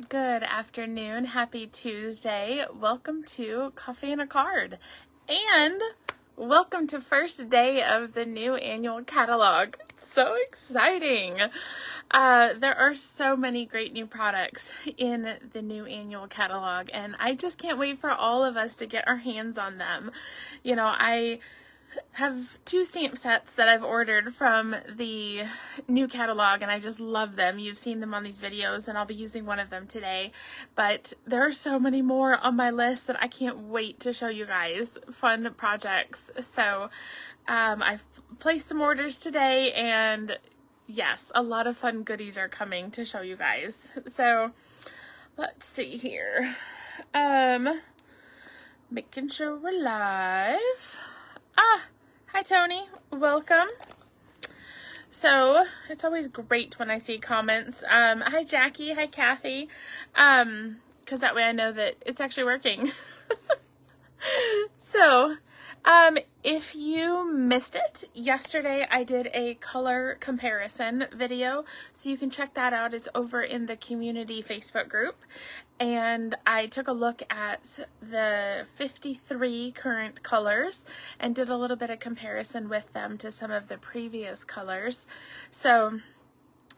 Good afternoon. Happy Tuesday. Welcome to Coffee and a Card. And welcome to first day of the new annual catalog. It's so exciting. There are so many great new products in the new annual catalog, and I just can't wait for all of us to get our hands on them. You know, I have 2 stamp sets that I've ordered from the new catalog, and I just love them. You've seen them on these videos, and I'll be using one of them today. But there are so many more on my list that I can't wait to show you guys. Fun projects. So I've placed some orders today, and yes, a lot of fun goodies are coming to show you guys. So let's see here. Making sure we're live. Hi Tony, welcome. So it's always great when I see comments. Hi Jackie, hi Kathy, because that way I know that it's actually working. So if you missed it, yesterday I did a color comparison video, so you can check that out. It's over in the community Facebook group, and I took a look at the 53 current colors and did a little bit of comparison with them to some of the previous colors. So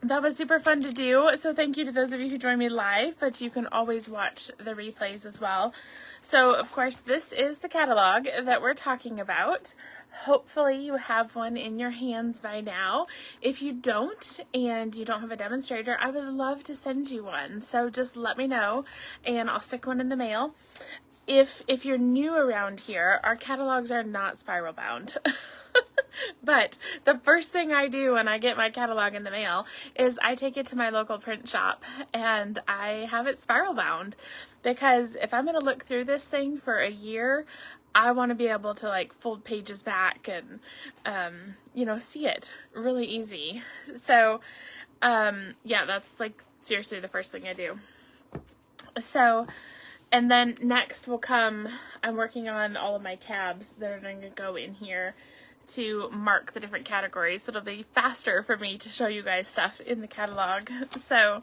that was super fun to do, so thank you to those of you who joined me live, but you can always watch the replays as well. So, of course, this is the catalog that we're talking about. Hopefully you have one in your hands by now. If you don't, and you don't have a demonstrator, I would love to send you one, so just let me know, and I'll stick one in the mail. If you're new around here, our catalogs are not spiral bound. But the first thing I do when I get my catalog in the mail is I take it to my local print shop and I have it spiral bound, because if I'm going to look through this thing for a year, I want to be able to like fold pages back and, you know, see it really easy. So, yeah, that's like seriously the first thing I do. So, and then next will come, I'm working on all of my tabs that are going to go in here to mark the different categories, so it'll be faster for me to show you guys stuff in the catalog. So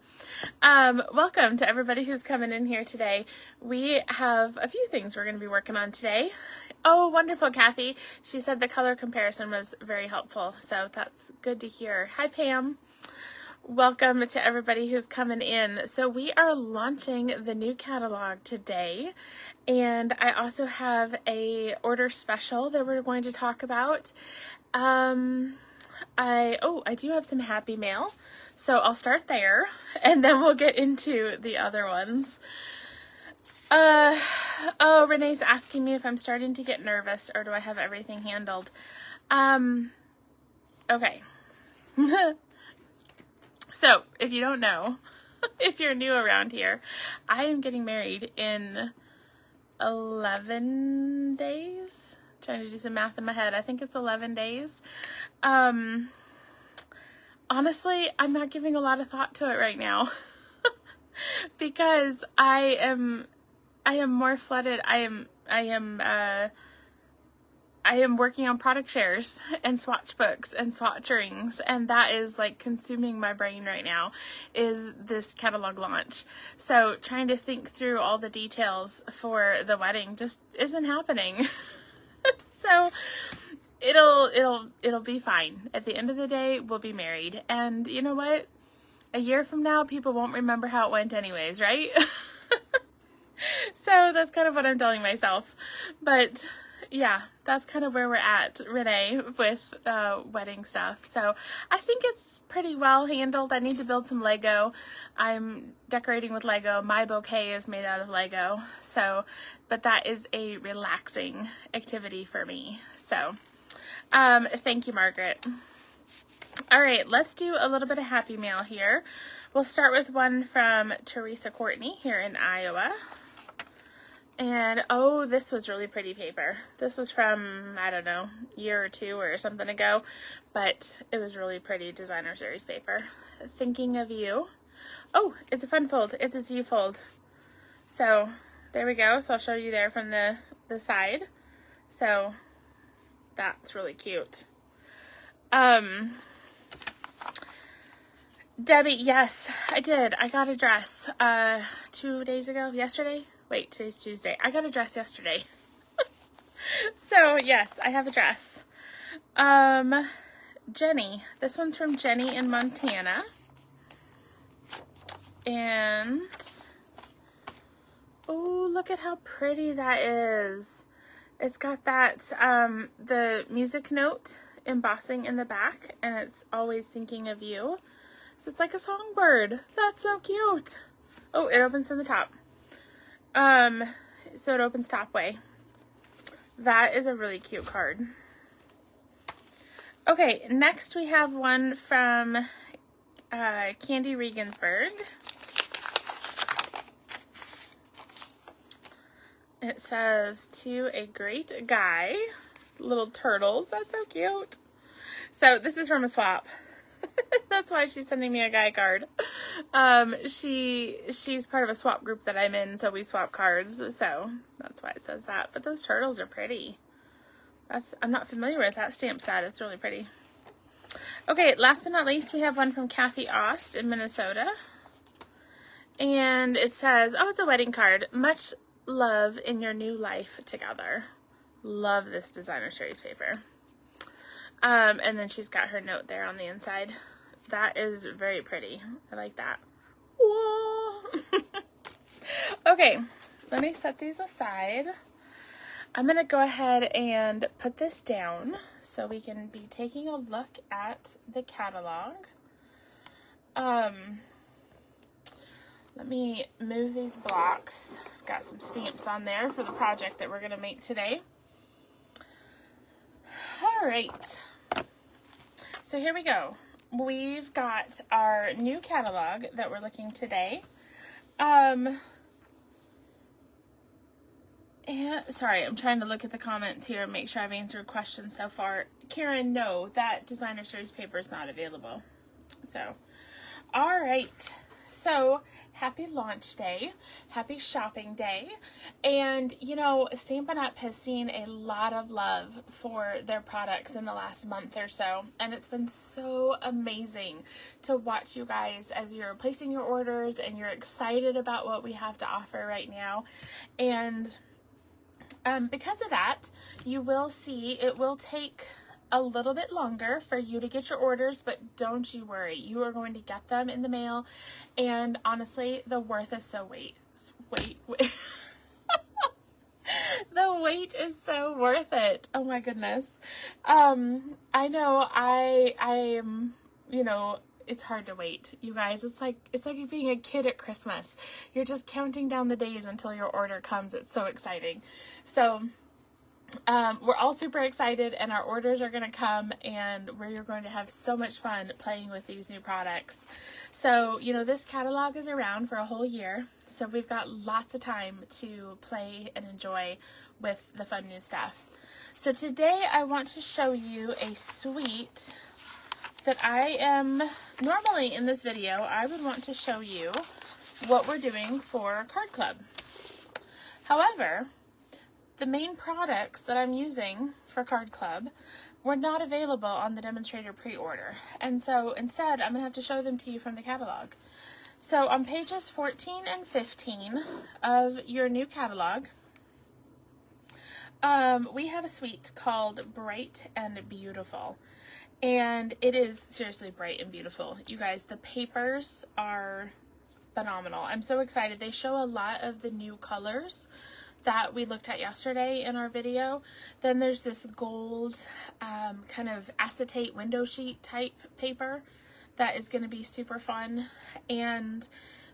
welcome to everybody who's coming in here today. We have a few things we're going to be working on today. Oh, wonderful, Kathy. She said the color comparison was very helpful, so that's good to hear. Hi, Pam. Welcome to everybody who's coming in. So we are launching the new catalog today, and I also have a order special that we're going to talk about. I do have some happy mail, so I'll start there, and then we'll get into the other ones. Oh, Renee's asking me if I'm starting to get nervous or do I have everything handled. Okay. So, if you don't know, if you're new around here, I am getting married in 11 days. I'm trying to do some math in my head. I think it's 11 days. Honestly, I'm not giving a lot of thought to it right now because I am more flooded. I am working on product shares and swatch books and swatch rings, and that is like consuming my brain right now, is this catalog launch. So trying to think through all the details for the wedding just isn't happening. So it'll be fine. At the end of the day, we'll be married. And you know what? A year from now, people won't remember how it went anyways, right? So that's kind of what I'm telling myself. But yeah, that's kind of where we're at, Renee, with wedding stuff. So I think it's pretty well handled. I need to build some Lego. I'm decorating with Lego. My bouquet is made out of Lego. So, but that is a relaxing activity for me. So, thank you, Margaret. All right, let's do a little bit of happy mail here. We'll start with one from Teresa Courtney here in Iowa. And, oh, this was really pretty paper. This was from, I don't know, a year or two or something ago, but it was really pretty designer series paper. Thinking of you. Oh, it's a fun fold. It's a Z fold. So, there we go. So I'll show you there from the side. So, that's really cute. Debbie, yes, I did. I got a dress 2 days ago. Yesterday? Wait, today's Tuesday. I got a dress yesterday. So, yes, I have a dress. Jenny. This one's from Jenny in Montana. And, oh, look at how pretty that is. It's got that, the music note embossing in the back, and it's always thinking of you. So it's like a songbird. That's so cute. Oh, it opens from the top. So it opens top way. That is a really cute card. Okay, next we have one from Candy Regensburg. It says, to a great guy. Little turtles. That's so cute. So this is from a swap. That's why she's sending me a guy card. She's part of a swap group that I'm in, so we swap cards. So that's why it says that. But those turtles are pretty. I'm not familiar with that stamp set. It's really pretty. Okay, last but not least, we have one from Kathy Ost in Minnesota. And it says, oh, it's a wedding card. Much love in your new life together. Love this designer series paper. And then she's got her note there on the inside. That is very pretty. I like that. Whoa. Okay, let me set these aside. I'm going to go ahead and put this down so we can be taking a look at the catalog. Let me move these blocks. I've got some stamps on there for the project that we're going to make today. All right. So here we go. We've got our new catalog that we're looking today. And sorry, I'm trying to look at the comments here and make sure I've answered questions so far. Karen, no, that designer series paper is not available. So, all right. So, happy launch day, happy shopping day, and you know, Stampin' Up has seen a lot of love for their products in the last month or so, and it's been so amazing to watch you guys as you're placing your orders and you're excited about what we have to offer right now. And because of that, you will see it will take a little bit longer for you to get your orders, but don't you worry, you are going to get them in the mail. And honestly, the worth is so wait. The wait is so worth it. Oh my goodness. I know I am, you know, it's hard to wait, you guys. It's like being a kid at Christmas. You're just counting down the days until your order comes. It's so exciting. So we're all super excited, and our orders are going to come, and we're going to have so much fun playing with these new products. So, you know, this catalog is around for a whole year, so we've got lots of time to play and enjoy with the fun new stuff. So today I want to show you a suite that I am, normally in this video, I would want to show you what we're doing for Card Club. However, the main products that I'm using for Card Club were not available on the demonstrator pre-order. And so instead, I'm going to have to show them to you from the catalog. So on pages 14 and 15 of your new catalog, we have a suite called Bright and Beautiful. And it is seriously bright and beautiful. You guys, the papers are phenomenal. I'm so excited. They show a lot of the new colors that we looked at yesterday in our video. Then there's this gold kind of acetate window sheet type paper that is going to be super fun. And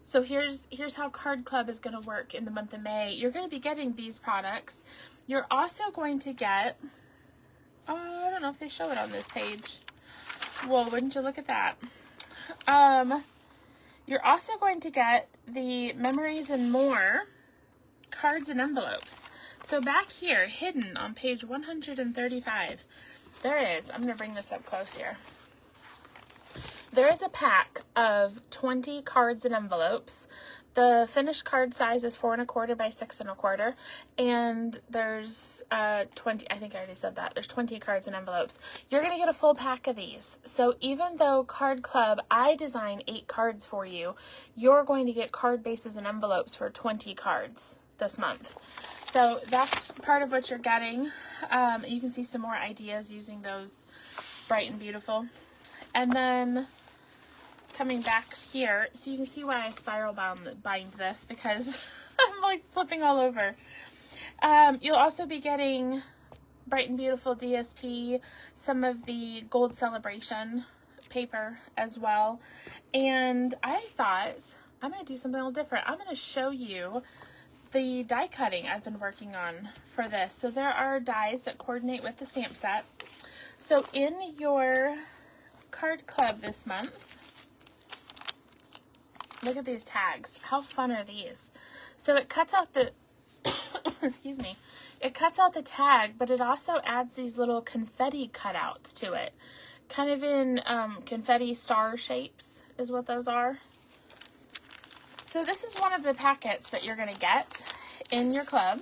so here's how Card Club is going to work in the month of May. You're going to be getting these products. You're also going to get, I don't know if they show it on this page. Well, wouldn't you look at that? You're also going to get the Memories and More cards and envelopes. So back here, hidden on page 135, there it is. I'm going to bring this up close here. There is a pack of 20 cards and envelopes. The finished card size is 4 1/4 by 6 1/4, and there's 20, I think I already said that, there's 20 cards and envelopes. You're going to get a full pack of these. So even though Card Club, I design 8 cards for you, you're going to get card bases and envelopes for 20 cards this month. So that's part of what you're getting. You can see some more ideas using those Bright and Beautiful. And then coming back here, so you can see why I spiral bind this, because I'm like flipping all over. You'll also be getting Bright and Beautiful DSP, some of the Gold Celebration paper as well. And I thought I'm going to do something a little different. I'm going to show you the die cutting I've been working on for this. So there are dies that coordinate with the stamp set. So in your Card Club this month, look at these tags. How fun are these? So it cuts out the, excuse me, it cuts out the tag, but it also adds these little confetti cutouts to it. Kind of in confetti star shapes is what those are. So this is one of the packets that you're going to get in your club.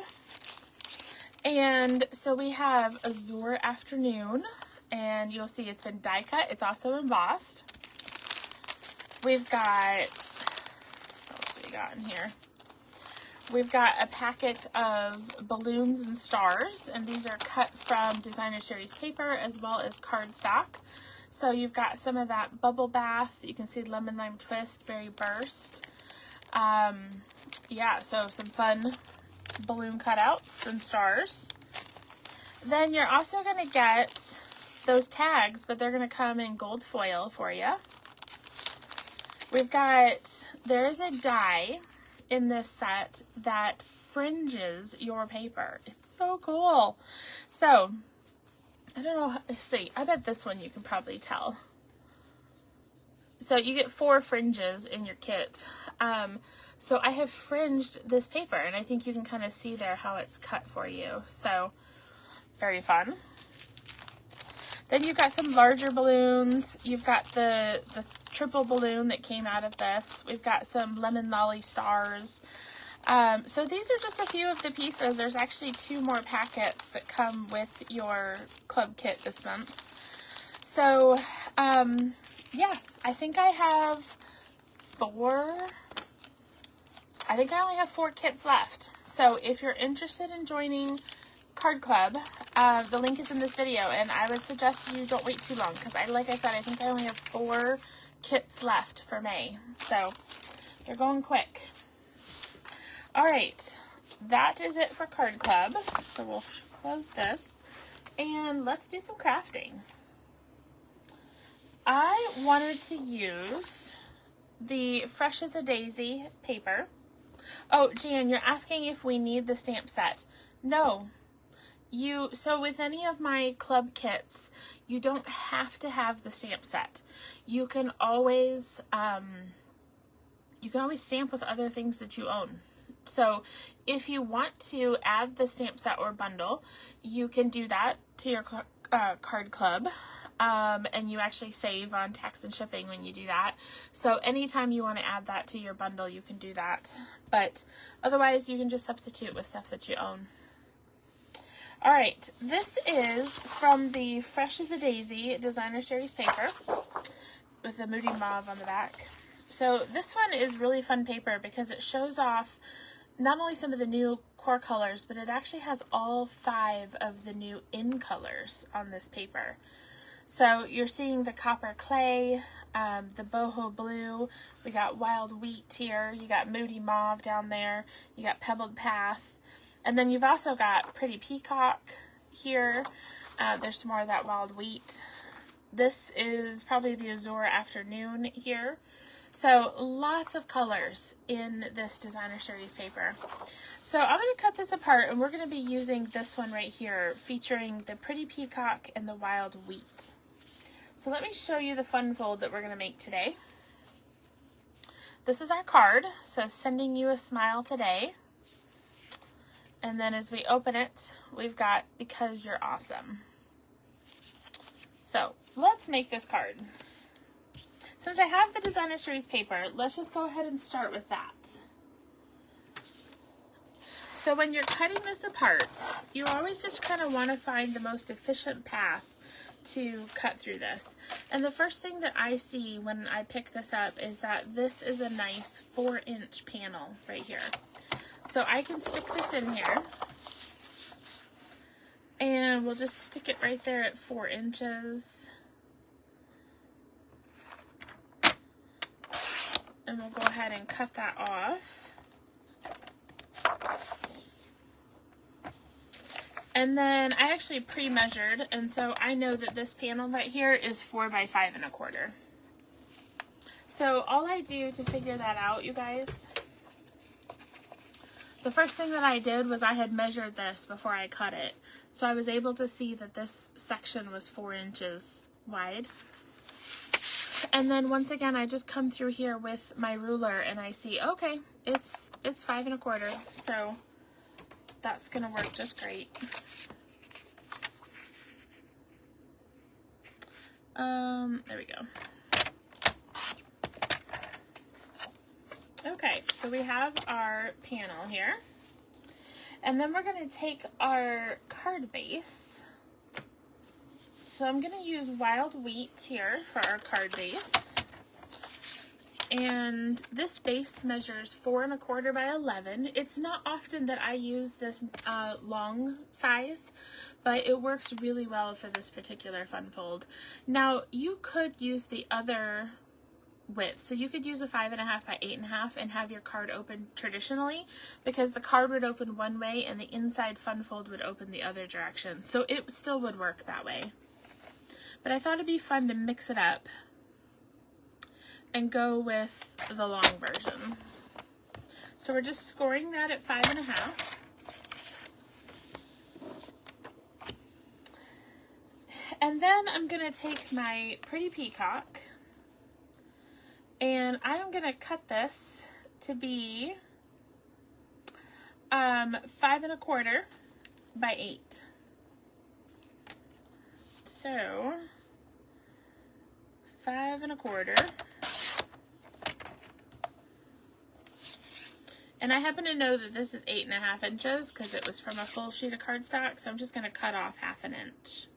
And so we have Azure Afternoon, and you'll see it's been die cut. It's also embossed. We've got, what else do we got in here? We've got a packet of balloons and stars, and these are cut from Designer Series paper as well as cardstock. So you've got some of that bubble bath. You can see lemon lime twist, berry burst. Yeah, so some fun balloon cutouts and stars. Then you're also going to get those tags, but they're going to come in gold foil for you. We've got, there is a die in this set that fringes your paper. It's so cool. So, I don't know, let's see, I bet this one you can probably tell. So you get 4 fringes in your kit. So I have fringed this paper, and I think you can kind of see there how it's cut for you. So, very fun. Then you've got some larger balloons. You've got the triple balloon that came out of this. We've got some lemon lolly stars. So these are just a few of the pieces. There's actually 2 more packets that come with your club kit this month. So, yeah, I think I have 4. I think I only have 4 kits left. So if you're interested in joining Card Club, the link is in this video, and I would suggest you don't wait too long, because like I said, I think I only have 4 kits left for May. So they're going quick. All right, that is it for Card Club. So we'll close this, and let's do some crafting. I wanted to use the Fresh as a Daisy paper. Oh, Jan, you're asking if we need the stamp set. No. So with any of my club kits, you don't have to have the stamp set. You can always stamp with other things that you own. So if you want to add the stamp set or bundle, you can do that to your Card Club. And you actually save on tax and shipping when you do that. So anytime you want to add that to your bundle, you can do that. But otherwise, you can just substitute with stuff that you own. All right, this is from the Fresh as a Daisy Designer Series paper with the Moody Mauve on the back. So this one is really fun paper because it shows off not only some of the new core colors, but it actually has all 5 of the new in colors on this paper. So you're seeing the copper clay, the boho blue, we got wild wheat here, you got moody mauve down there, you got pebbled path, and then you've also got pretty peacock here. There's some more of that wild wheat. This is probably the Azure Afternoon here. So lots of colors in this Designer Series paper. So I'm going to cut this apart, and we're going to be using this one right here featuring the pretty peacock and the wild wheat. So let me show you the fun fold that we're going to make today. This is our card. It says sending you a smile today. And then as we open it, we've got because you're awesome. So let's make this card. Since I have the designer series paper, let's just go ahead and start with that. So when you're cutting this apart, you always just kind of want to find the most efficient path to cut through this. And the first thing that I see when I pick this up is that this is a nice 4-inch panel right here. So I can stick this in here, and we'll just stick it right there at 4 inches. And we'll go ahead and cut that off. And then I actually pre-measured, and so I know that this panel right here is 4 by 5 1/4. So all I do to figure that out, you guys, the first thing that I did was I had measured this before I cut it. So I was able to see that this section was 4 inches wide. And then once again, I just come through here with my ruler and I see, okay, it's 5 1/4. So that's gonna work just great. There we go. Okay, so we have our panel here. And then we're gonna take our card base. So I'm gonna use wild wheat here for our card base. And this base measures 4 1/4 by 11. It's not often that I use this long size, but it works really well for this particular fun fold. Now you could use the other width, so you could use a 5 1/2 by 8 1/2 and have your card open traditionally, because the card would open one way and the inside fun fold would open the other direction. So it still would work that way. But I thought it'd be fun to mix it up and go with the long version. So we're just scoring that at 5 1/2. And then I'm gonna take my pretty peacock and I'm gonna cut this to be 5 1/4 by 8. So 5 1/4. And I happen to know that this is 8 1/2 inches because it was from a full sheet of cardstock, so I'm just going to cut off 1/2 inch.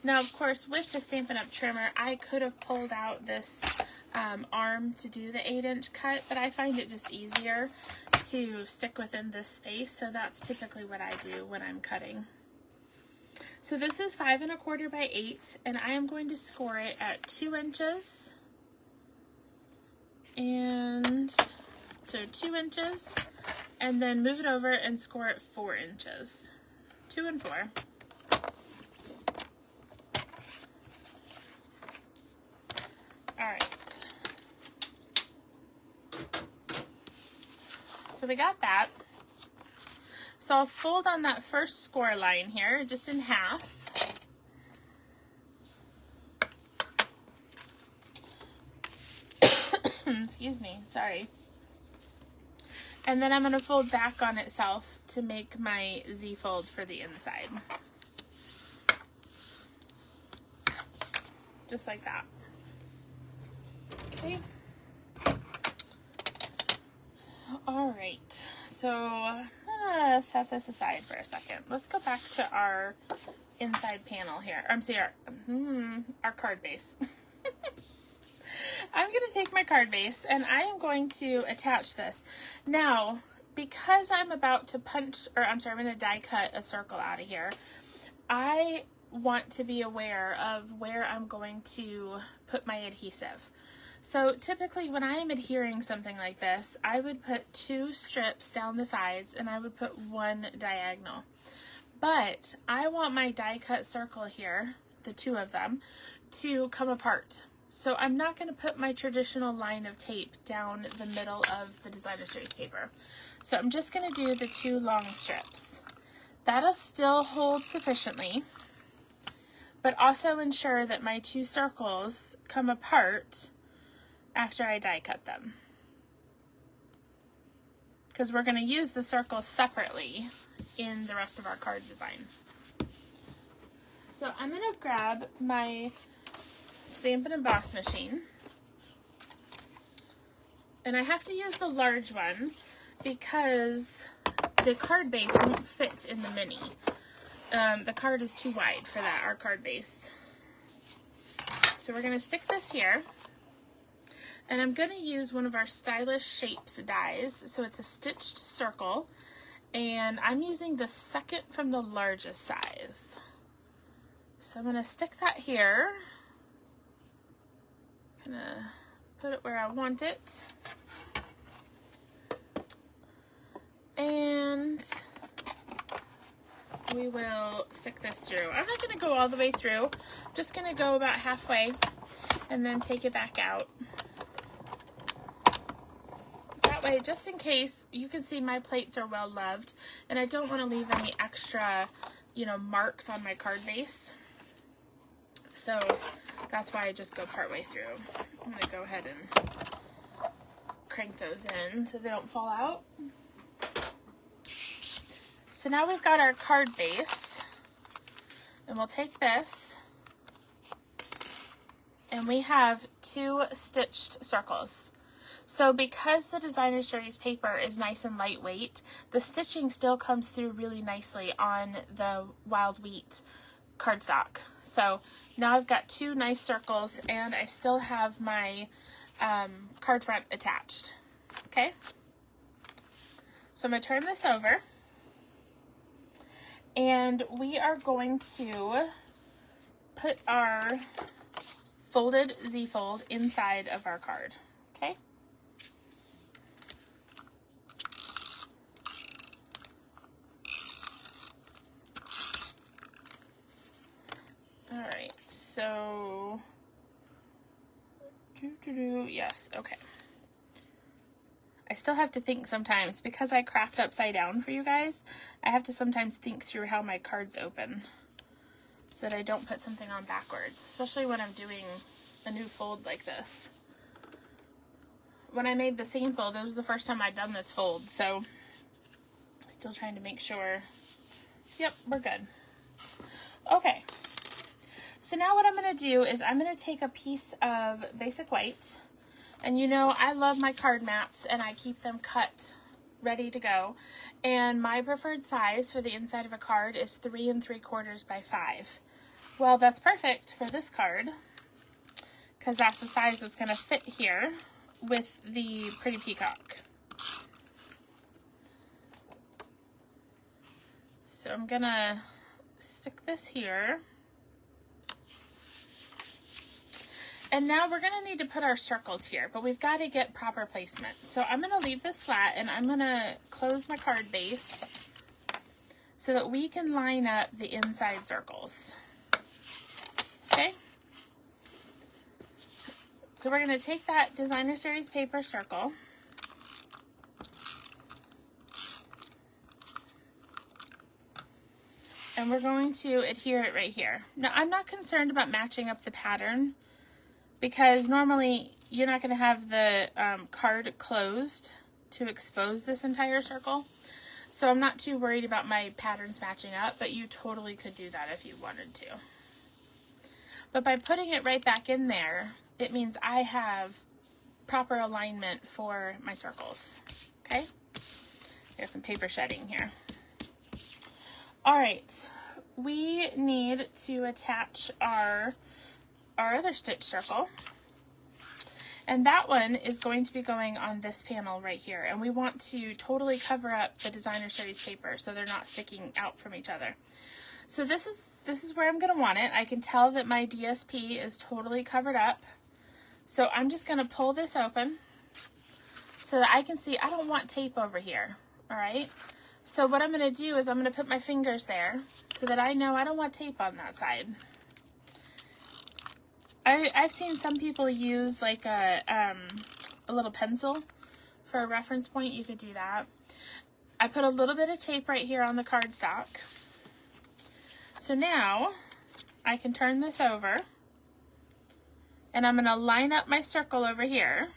Now, of course, with the Stampin' Up! Trimmer, I could have pulled out this arm to do the 8-inch cut, but I find it just easier to stick within this space, so that's typically what I do when I'm cutting. So this is 5 1/4 by 8, and I am going to score it at 2 inches. And so 2 inches, and then move it over and score it 4 inches. 2 and 4. All right. So we got that. So I'll fold on that first score line here, just in half. Excuse me, sorry. And then I'm going to fold back on itself to make my Z fold for the inside. Just like that. Okay. All right, so I'm gonna set this aside for a second. Let's go back to our inside panel here. I'm sorry, our card base. I'm going to take my card base and I am going to attach this. Now, because I'm about to I'm going to die cut a circle out of here, I want to be aware of where I'm going to put my adhesive. So typically when I am adhering something like this, I would put 2 strips down the sides and I would put 1 diagonal. But I want my die cut circle here, the 2 of them, to come apart. So I'm not going to put my traditional line of tape down the middle of the designer series paper. So I'm just going to do the 2 long strips. That'll still hold sufficiently, but also ensure that my 2 circles come apart after I die cut them. Because we're going to use the circles separately in the rest of our card design. So I'm going to grab my Stampin' Emboss machine. And I have to use the large one because the card base won't fit in the mini. The card is too wide for that, our card base. So we're going to stick this here. And I'm going to use one of our Stylish Shapes dies. So it's a stitched circle. And I'm using the second from the largest size. So I'm going to stick that here. I'm going to put it where I want it. And we will stick this through. I'm not going to go all the way through. I'm just going to go about halfway and then take it back out. That way, just in case, you can see my plates are well loved and I don't want to leave any extra, you know, marks on my card base. So that's why I just go part way through. I'm going to go ahead and crank those in so they don't fall out. So now we've got our card base, and we'll take this, and we have 2 stitched circles. So because the Designer Series paper is nice and lightweight, the stitching still comes through really nicely on the Wild Wheat cardstock. So now I've got 2 nice circles, and I still have my card front attached. Okay? So I'm going to turn this over. And we are going to put our folded Z-fold inside of our card, okay? All right, so, yes, okay. I still have to think sometimes, because I craft upside down for you guys, I have to sometimes think through how my cards open so that I don't put something on backwards, especially when I'm doing a new fold like this. When I made the same fold, it was the first time I'd done this fold, so still trying to make sure. Yep, we're good. Okay, so now what I'm going to do is I'm going to take a piece of basic white. And you know, I love my card mats and I keep them cut ready to go. And my preferred size for the inside of a card is 3 3/4 by 5. Well, that's perfect for this card because that's the size that's going to fit here with the pretty peacock. So I'm going to stick this here. And now we're going to need to put our circles here, but we've got to get proper placement. So I'm going to leave this flat and I'm going to close my card base so that we can line up the inside circles. Okay? So we're going to take that Designer Series paper circle. And we're going to adhere it right here. Now, I'm not concerned about matching up the pattern, because normally you're not going to have the card closed to expose this entire circle. So I'm not too worried about my patterns matching up, but you totally could do that if you wanted to. But by putting it right back in there, it means I have proper alignment for my circles. Okay? There's some paper shedding here. All right, we need to attach our other stitch circle, and that one is going to be going on this panel right here, and we want to totally cover up the Designer Series paper so they're not sticking out from each other. So this is where I'm going to want it. I can tell that my DSP is totally covered up, so I'm just going to pull this open so that I can see. I don't want tape over here. All right, so what I'm going to do is I'm going to put my fingers there so that I know I don't want tape on that side. I've seen some people use like a little pencil for a reference point. You could do that. I put a little bit of tape right here on the cardstock. So now I can turn this over and I'm going to line up my circle over here.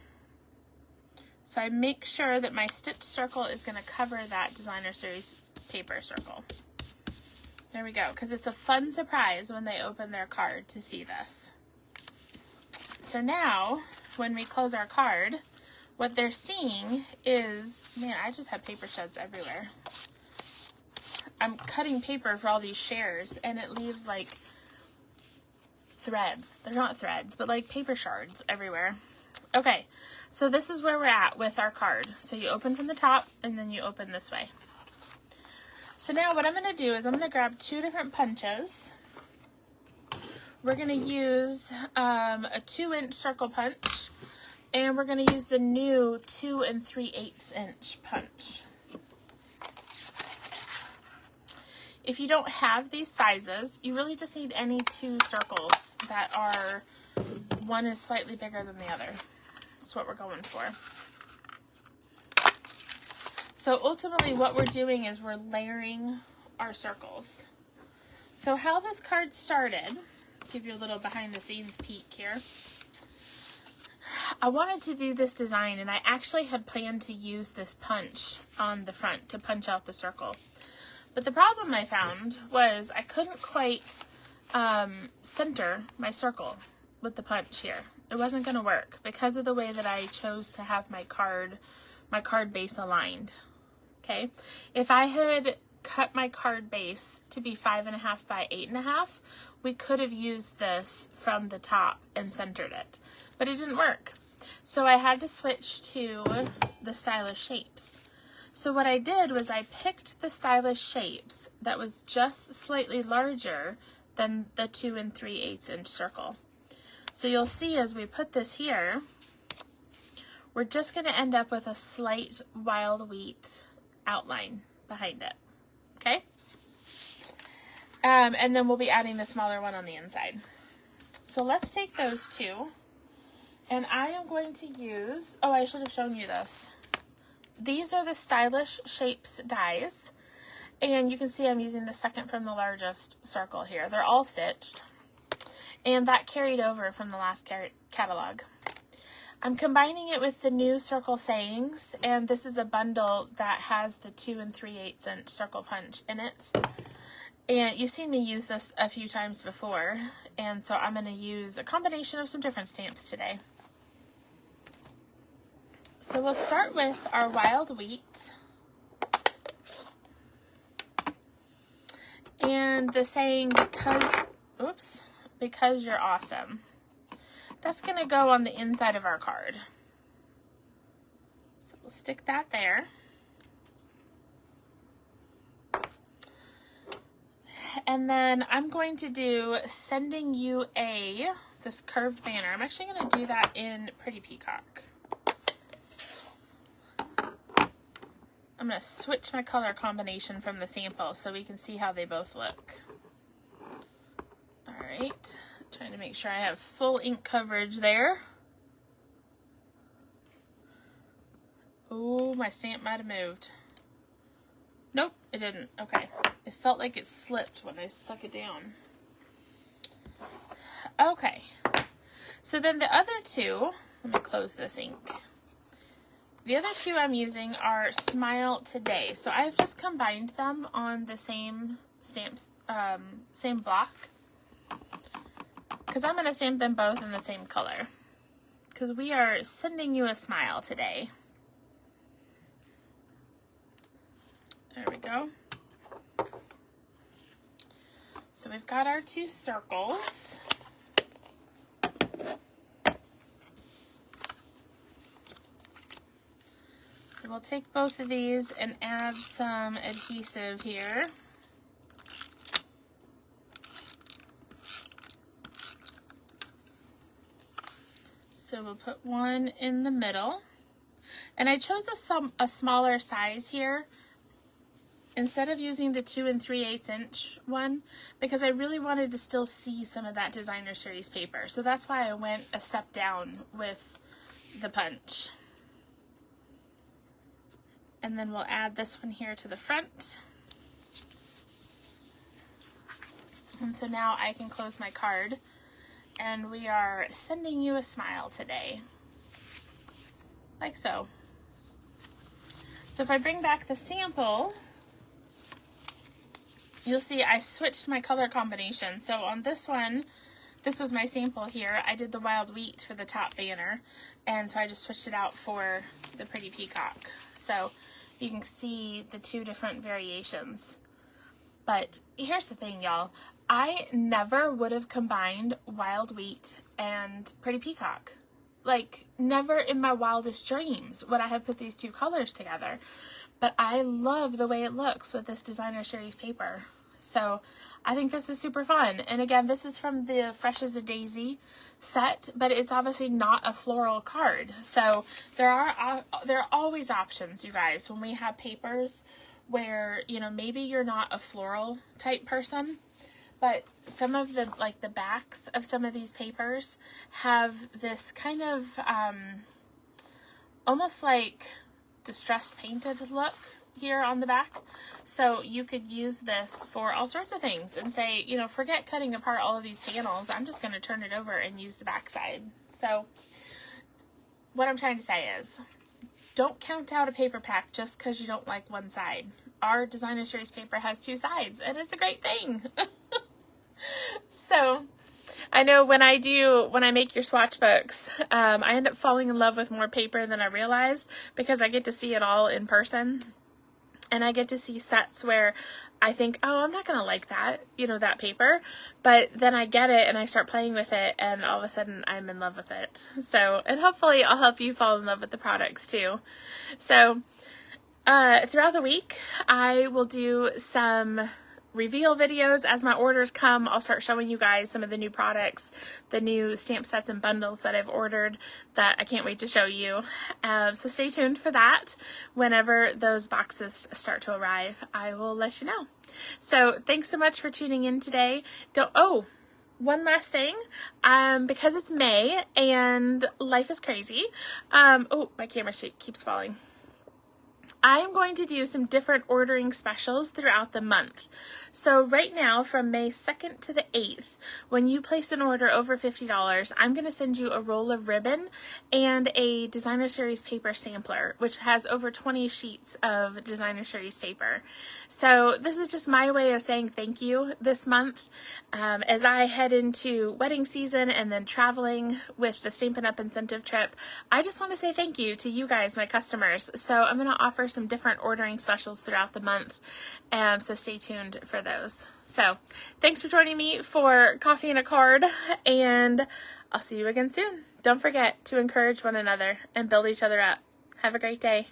So I make sure that my stitch circle is going to cover that Designer Series paper circle. There we go, because it's a fun surprise when they open their card to see this. So now, when we close our card, what they're seeing is, man, I just have paper shreds everywhere. I'm cutting paper for all these shares, and it leaves like threads. They're not threads, but like paper shards everywhere. Okay, so this is where we're at with our card. So you open from the top, and then you open this way. So now what I'm going to do is I'm going to grab 2 different punches. We're going to use a 2-inch circle punch, and we're going to use the new 2 3/8 inch punch. If you don't have these sizes, you really just need any 2 circles that are, one is slightly bigger than the other. That's what we're going for. So ultimately what we're doing is we're layering our circles. So how this card started, give you a little behind the scenes peek here. I wanted to do this design, and I actually had planned to use this punch on the front to punch out the circle. But the problem I found was I couldn't quite center my circle with the punch here. It wasn't going to work because of the way that I chose to have my card base aligned. Okay, if I had cut my card base to be 5.5 by 8.5, we could have used this from the top and centered it, but it didn't work. So I had to switch to the stylish shapes. So what I did was I picked the stylish shapes that was just slightly larger than the 2 3/8 inch circle. So you'll see as we put this here, we're just going to end up with a slight wild wheat outline behind it. Okay? And then we'll be adding the smaller one on the inside. So let's take those 2, and I am going to use, oh, I should have shown you this. These are the stylish shapes dies, and you can see I'm using the second from the largest circle here. They're all stitched, and that carried over from the last catalog. I'm combining it with the new circle sayings, and this is a bundle that has the 2 3/8 inch circle punch in it. And you've seen me use this a few times before, and so I'm going to use a combination of some different stamps today. So we'll start with our wild wheat. And the saying, because you're awesome. That's going to go on the inside of our card. So we'll stick that there. And then I'm going to do sending you this curved banner. I'm actually going to do that in Pretty Peacock. I'm going to switch my color combination from the sample so we can see how they both look. All right. Trying to make sure I have full ink coverage there. Oh, my stamp might have moved. Nope, it didn't. Okay. It felt like it slipped when I stuck it down. Okay. So then the other 2, let me close this ink. The other 2 I'm using are Smile Today. So I've just combined them on the same stamps, same block. Because I'm going to stamp them both in the same color. Because we are sending you a smile today. There we go. So we've got our 2 circles. So we'll take both of these and add some adhesive here. So we'll put one in the middle. And I chose a smaller size here instead of using the 2 3/8 inch one because I really wanted to still see some of that designer series paper. So that's why I went a step down with the punch. And then we'll add this one here to the front. And so now I can close my card. And we are sending you a smile today. Like so. So if I bring back the sample, you'll see I switched my color combination. So on this one, this was my sample here. I did the wild wheat for the top banner, and so I just switched it out for the pretty peacock. So you can see the two different variations. But here's the thing, y'all. I never would have combined wild wheat and pretty peacock. Like, never in my wildest dreams would I have put these two colors together. But I love the way it looks with this designer series paper. So I think this is super fun. And again, this is from the Fresh as a Daisy set, but it's obviously not a floral card. So there are always options, you guys, when we have papers where, you know, maybe you're not a floral type person, but some of the, like the backs of some of these papers have this kind of almost like distressed painted look here on the back. So you could use this for all sorts of things and say, you know, forget cutting apart all of these panels. I'm just going to turn it over and use the back side. So what I'm trying to say is, don't count out a paper pack just because you don't like one side. Our designer series paper has two sides, and it's a great thing. So I know when I make your swatch books, I end up falling in love with more paper than I realized, because I get to see it all in person. And I get to see sets where I think, oh, I'm not going to like that, you know, that paper. But then I get it and I start playing with it, and all of a sudden I'm in love with it. So, and hopefully I'll help you fall in love with the products too. So, throughout the week, I will do some reveal videos. As my orders come, I'll start showing you guys some of the new products, the new stamp sets and bundles that I've ordered that I can't wait to show you. So stay tuned for that. Whenever those boxes start to arrive, I will let you know. So thanks so much for tuning in today. One last thing, because it's May and life is crazy. Oh, my camera keeps falling. I am going to do some different ordering specials throughout the month. So right now, from May 2nd to the 8th, when you place an order over $50, I'm going to send you a roll of ribbon and a designer series paper sampler, which has over 20 sheets of designer series paper. So this is just my way of saying thank you this month. As I head into wedding season and then traveling with the Stampin' Up incentive trip, I just want to say thank you to you guys, my customers. So I'm going to offer some different ordering specials throughout the month, so stay tuned for those. So thanks for joining me for Coffee and a Card, and I'll see you again soon. Don't forget to encourage one another and build each other up. Have a great day.